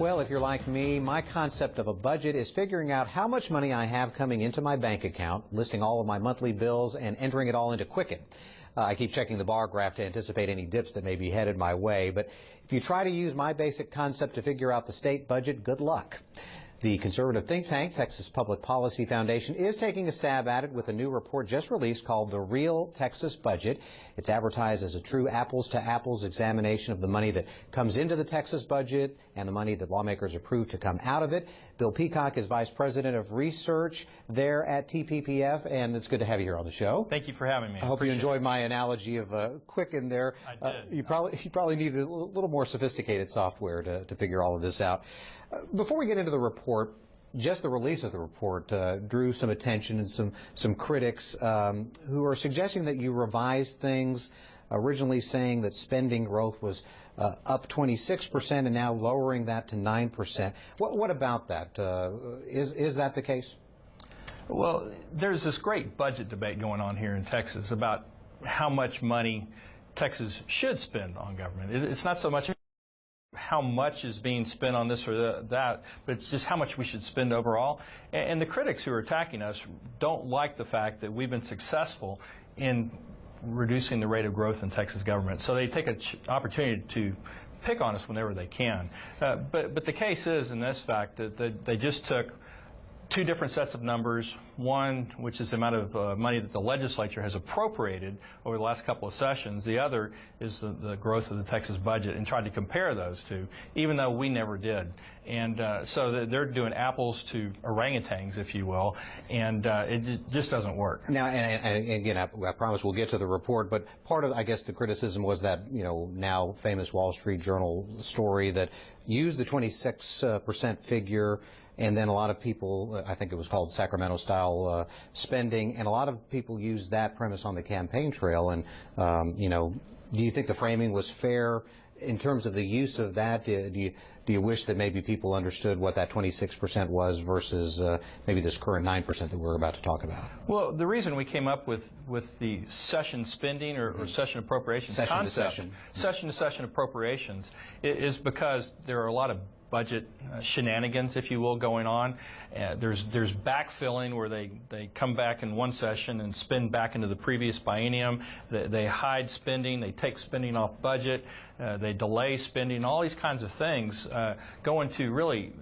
Well, if you're like me, my concept of a budget is figuring out how much money I have coming into my bank account, listing all of my monthly bills, and entering it all into Quicken. I keep checking the bar graph to anticipate any dips that may be headed my way, but if you try to use my basic concept to figure out the state budget, good luck. The conservative think tank, Texas Public Policy Foundation, is taking a stab at it with a new report just released called The Real Texas Budget. It's advertised as a true apples-to-apples examination of the money that comes into the Texas budget and the money that lawmakers approve to come out of it. Bill Peacock is Vice President of Research there at TPPF, and it's good to have you here on the show. Thank you for having me. I hope you enjoyed my analogy of Quicken there. I did. You probably need a little more sophisticated software to figure all of this out. Before we get into the report, just the release of the report drew some attention and some critics who are suggesting that you revised things, originally saying that spending growth was up 26% and now lowering that to 9%. What about that? Is that the case? Well, there's this great budget debate going on here in Texas about how much money Texas should spend on government. It's not so much how much is being spent on this or that, but it's just how much we should spend overall. And the critics who are attacking us don't like the fact that we've been successful in reducing the rate of growth in Texas government. So they take an opportunity to pick on us whenever they can. But the case is, in this fact, that they just took two different sets of numbers, one which is the amount of money that the legislature has appropriated over the last couple of sessions. The other is the growth of the Texas budget, and tried to compare those two, even though we never did. And so they're doing apples to orangutans, if you will, and it just doesn't work. Now, and again, I promise we'll get to the report, but part of, I guess, the criticism was that, now famous Wall Street Journal story that used the 26% figure, and then a lot of people, I think it was called Sacramento-style spending, and a lot of people used that premise on the campaign trail. And, do you think the framing was fair in terms of the use of that? Do you wish that maybe people understood what that 26% was versus maybe this current 9% that we're about to talk about? Well, the reason we came up with the session spending or session appropriations concept, session-to-session appropriations, is because there are a lot of budget shenanigans, if you will, going on. There's backfilling where they come back in one session and spend back into the previous biennium. They hide spending. They take spending off budget. They delay spending. All these kinds of things go into really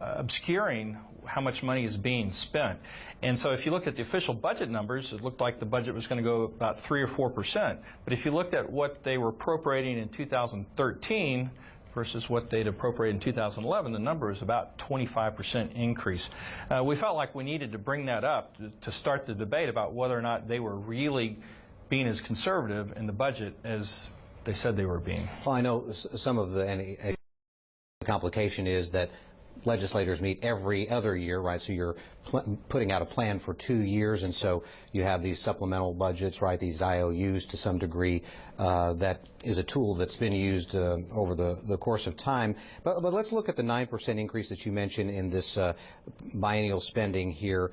obscuring how much money is being spent. And so if you look at the official budget numbers, it looked like the budget was going to go about 3 or 4%. But if you looked at what they were appropriating in 2013 versus what they'd appropriated in 2011, the number is about 25% increase. We felt like we needed to bring that up to start the debate about whether or not they were really being as conservative in the budget as they said they were being. Well, I know some of the complication is that legislators meet every other year, right? So you're putting out a plan for 2 years, and so you have these supplemental budgets, right? These IOUs to some degree. That is a tool that's been used over the course of time. But let's look at the 9% increase that you mentioned in this biennial spending here.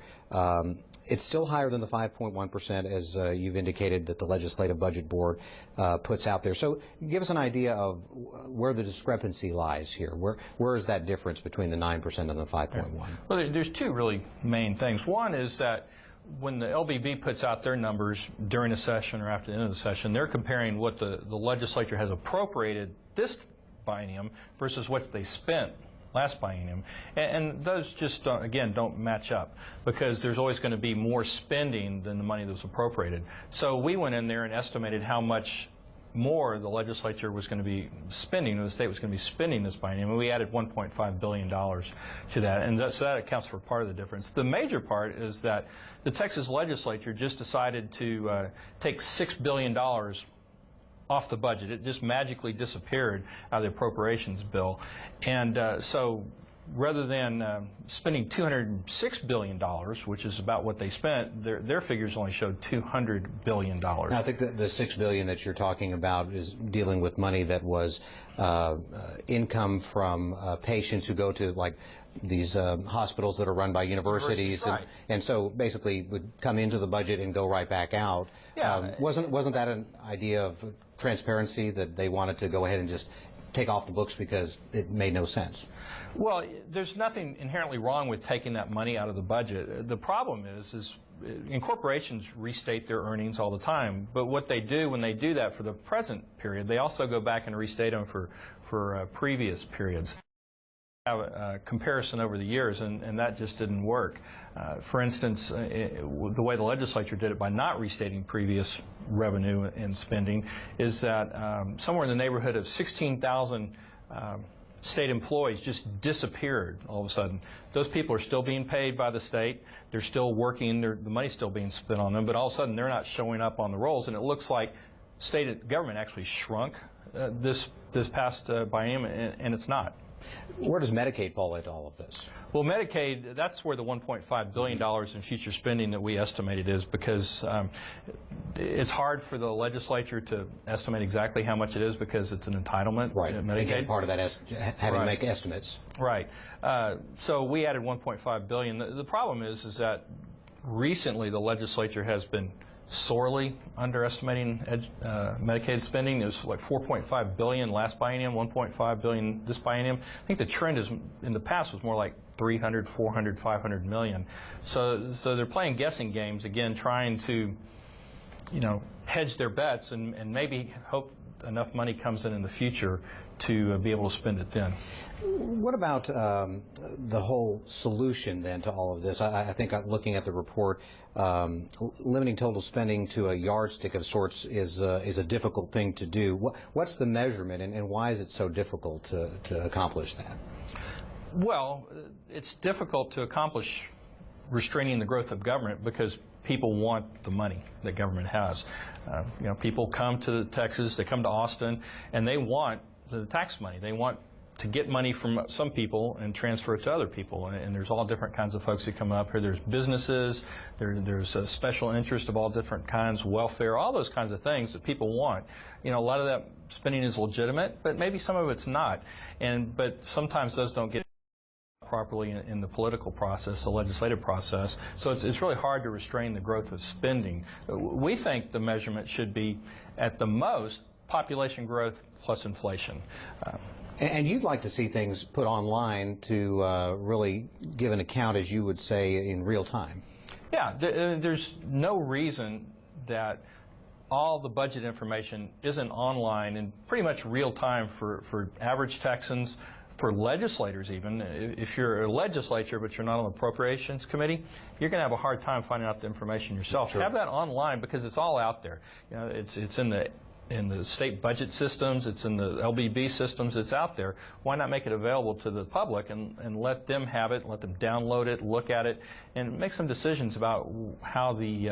It's still higher than the 5.1%, as you've indicated, that the Legislative Budget Board puts out there. So give us an idea of where the discrepancy lies here. Where is that difference between the 9% and the 5.1? Well, there's two really main things. One is that when the LBB puts out their numbers during a session or after the end of the session, they're comparing what the legislature has appropriated this biennium versus what they spent last biennium, and those just don't match up, because there's always going to be more spending than the money that was appropriated. So we went in there and estimated how much more the legislature was going to be spending, or the state was going to be spending this biennium, and we added $1.5 billion to that, and so that accounts for part of the difference. The major part is that the Texas legislature just decided to take $6 billion off the budget. It just magically disappeared out of the appropriations bill. And so rather than spending $206 billion, which is about what they spent, their figures only showed $200 billion. Now, I think the $6 billion that you're talking about is dealing with money that was income from patients who go to, like, these hospitals that are run by universities, right. and so basically would come into the budget and go right back out. Yeah. Wasn't that an idea of transparency, that they wanted to go ahead and just take off the books because it made no sense? Well, there's nothing inherently wrong with taking that money out of the budget. The problem is corporations restate their earnings all the time, but what they do when they do that for the present period, they also go back and restate them for previous periods. Have a comparison over the years, and that just didn't work. For instance, the way the legislature did it by not restating previous revenue and spending is that somewhere in the neighborhood of 16,000 state employees just disappeared all of a sudden. Those people are still being paid by the state. They're still working. The money's still being spent on them, but all of a sudden they're not showing up on the rolls, and it looks like state government actually shrunk this past biennium, and it's not. Where does Medicaid fall into all of this? Well, Medicaid, that's where the $1.5 billion in future spending that we estimated is, because it's hard for the legislature to estimate exactly how much it is because it's an entitlement. Right. Medicaid. Again, part of that is having to make estimates. Right. So we added $1.5 billion. The problem is that recently the legislature has been sorely underestimating Medicaid spending. It was like $4.5 billion last biennium, $1.5 billion this biennium. I think the trend is in the past was more like 300, 400, 500 million. So they're playing guessing games again, trying to, hedge their bets and maybe hope enough money comes in the future to be able to spend it then. What about the whole solution then to all of this? I think looking at the report, limiting total spending to a yardstick of sorts is a difficult thing to do. What's the measurement, and why is it so difficult to accomplish that? Well, it's difficult to accomplish restraining the growth of government because people want the money that government has. People come to Texas, they come to Austin, and they want the tax money. They want to get money from some people and transfer it to other people. And there's all different kinds of folks that come up here. There's businesses, there's a special interest of all different kinds, welfare, all those kinds of things that people want. A lot of that spending is legitimate, but maybe some of it's not. But sometimes those don't get properly in the political process, the legislative process. So it's really hard to restrain the growth of spending. We think the measurement should be, at the most, population growth plus inflation. And you'd like to see things put online to really give an account, as you would say, in real time. Yeah, there's no reason that all the budget information isn't online in pretty much real time for average Texans, for legislators even. If you're a legislature but you're not on the appropriations committee, you're going to have a hard time finding out the information yourself. Sure. Have that online because it's all out there. It's in the state budget systems, it's in the LBB systems, it's out there. Why not make it available to the public and let them have it, let them download it, look at it, and make some decisions about how the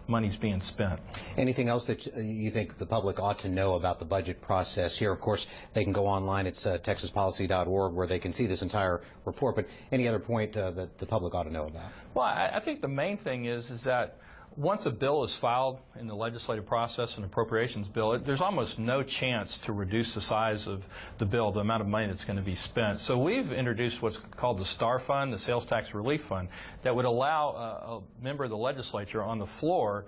money's being spent. Anything else that you think the public ought to know about the budget process here? Of course, they can go online. It's texaspolicy.org where they can see this entire report. But any other point that the public ought to know about? Well, I think the main thing is that once a bill is filed in the legislative process, an appropriations bill, there's almost no chance to reduce the size of the bill, the amount of money that's going to be spent. So we've introduced what's called the STAR Fund, the Sales Tax Relief Fund, that would allow a member of the legislature on the floor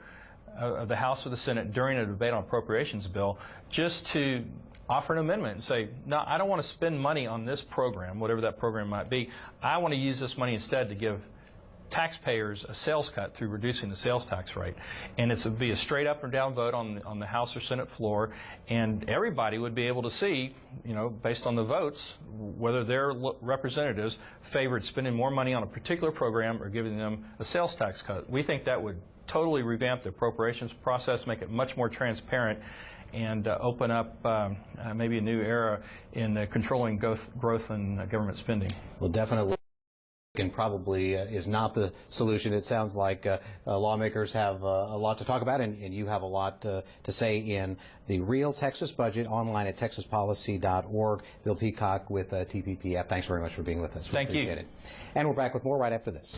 of the House or the Senate during a debate on appropriations bill just to offer an amendment and say, no, I don't want to spend money on this program, whatever that program might be. I want to use this money instead to give taxpayers a sales cut through reducing the sales tax rate. And it would be a straight up or down vote on the House or Senate floor, and everybody would be able to see, based on the votes, whether their representatives favored spending more money on a particular program or giving them a sales tax cut. We think that would totally revamp the appropriations process, make it much more transparent, and open up maybe a new era in controlling growth in government spending. Well, definitely. And probably is not the solution. It sounds like lawmakers have a lot to talk about, and you have a lot to say in the Real Texas Budget, online at texaspolicy.org. Bill Peacock with TPPF. Thanks very much for being with us. Thank you. Appreciate it. And we're back with more right after this.